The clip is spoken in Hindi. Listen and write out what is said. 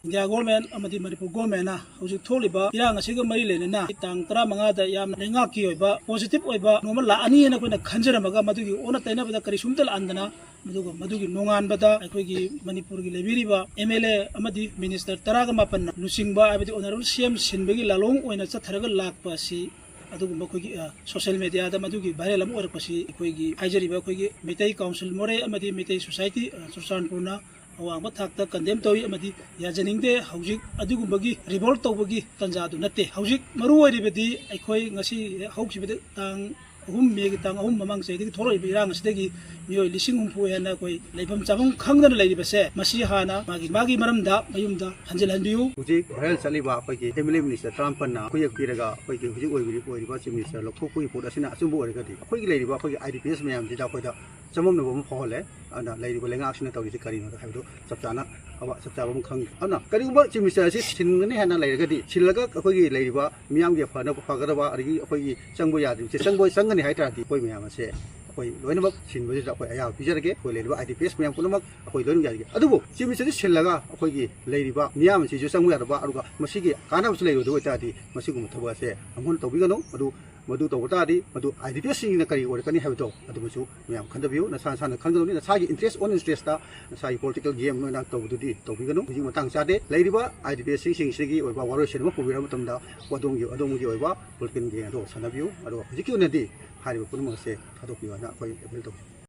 इंडिया गवर्नमेंट अमदी मणिपुर गवर्नमेंट ना हौजिक थोलिबा इरांग असिगा मरी लेना तांग 15 दा याम लेंगाकी ओइबा पॉजिटिव ओइबा नोमल लानी ना कोइना खंजरमगा मदुगी ओना तैनाबदा करिसुमतल अंदना मदुगी नोंगानबदा अखोइगी मणिपुर की लेबिरिबा एमएलए अमदी मिनिस्टर 15 लुसिंगबा आबदी ऑनरेबल सीएम सिनबगी लालोंग ओइना चथरगा लाकपा असि अदुगुम्बा अखोइगी सोशल मीडिया दा मदुगी वायरल अम ओरपसि अखोइगी हाइजरिबा अखोइगी मितै काउंसिल मोरे अमदी मितै सोसाइटी चुरचानपुरना अवांग थाकता कंडेम तौई अमदी याजनिंगदे हौजिक अदुगुम्बगी रिवोल्ट तौबगी तंजादु नत्ते हौजिक मरु ओइरिबदी अखोइ ngasi हौखिबदे तांग अहुम मेगी तांग अहुम ममांग चैदगी थोरइबि इरांग असदगी मियोय लिसिंग हुमफु हेना कोइ लेफम चाबम खंगदना लेरिबसे मसी हाना मागी मरमदा मयुमदा हंजिल हंबियु हुजिक भाइरल चलिबा अखोइगी एमएलए मिनिस्टर ट्राम्पना खुयक पिरगा अखोइगी हुजिक ओइरिबा चीफ मिनिस्टर लखोपुई पोट असिना अचुंबो ओइरगदि अखोइगी लेरिबा अखोइगी आईडीपीएस मयाम जिदा अखोइदा चमम नबम फहले अना लेरिबा लेंगा असिना तौरिसि करिनो हाइबदो चपचाना अबा चपचाबम खंग अना करिगुम्बा चीफ मिनिस्टर असि सिनगनि हेना लेरगदि सिलगा अखोइगी लेरिबा मियामगे फना फगदबा अरिगी अखोइगी चंगबो यादि चंगनि हाइतादि कोइ मयाम असे अखोइ लोइनमक सिनबजि अखोइ आया पिजरगे अखोइ लेरिबा आईडीपीएस मयाम पुनमक अखोइ लोइन यादि अदुबो चीफ मिनिस्टर सिलगा अखोइगी लेरिबा मियाम सिजु चंगबो यादबा अरुगा मसिगी कानाबसु लेयदो ओइतादि मसिगुम थबसे अमोन तौबिगनो मधु तौबतादी मधु आईडीपीएस सिंगना करी ओरकनी हाबतो अदुबसु मयाम खंदबियु नसा खंगदोनि नसागी इंटरेस्ट ओन इंटरेस्ट ता नसागी पॉलिटिकल गेम नोना तौबदुदी तौबिगनो हुजि मतंग चादे लेरिबा आईडीपीएस सिंगसिगी ओइबा वारोसेन म पुबिरा मतमदा अदोंगी ओइबा पॉलिटिकल गेम दो सनाबियु अदो हुजिकी ओनदी हारिबा पुनमसे थादोपियना अखोइ एपल तौ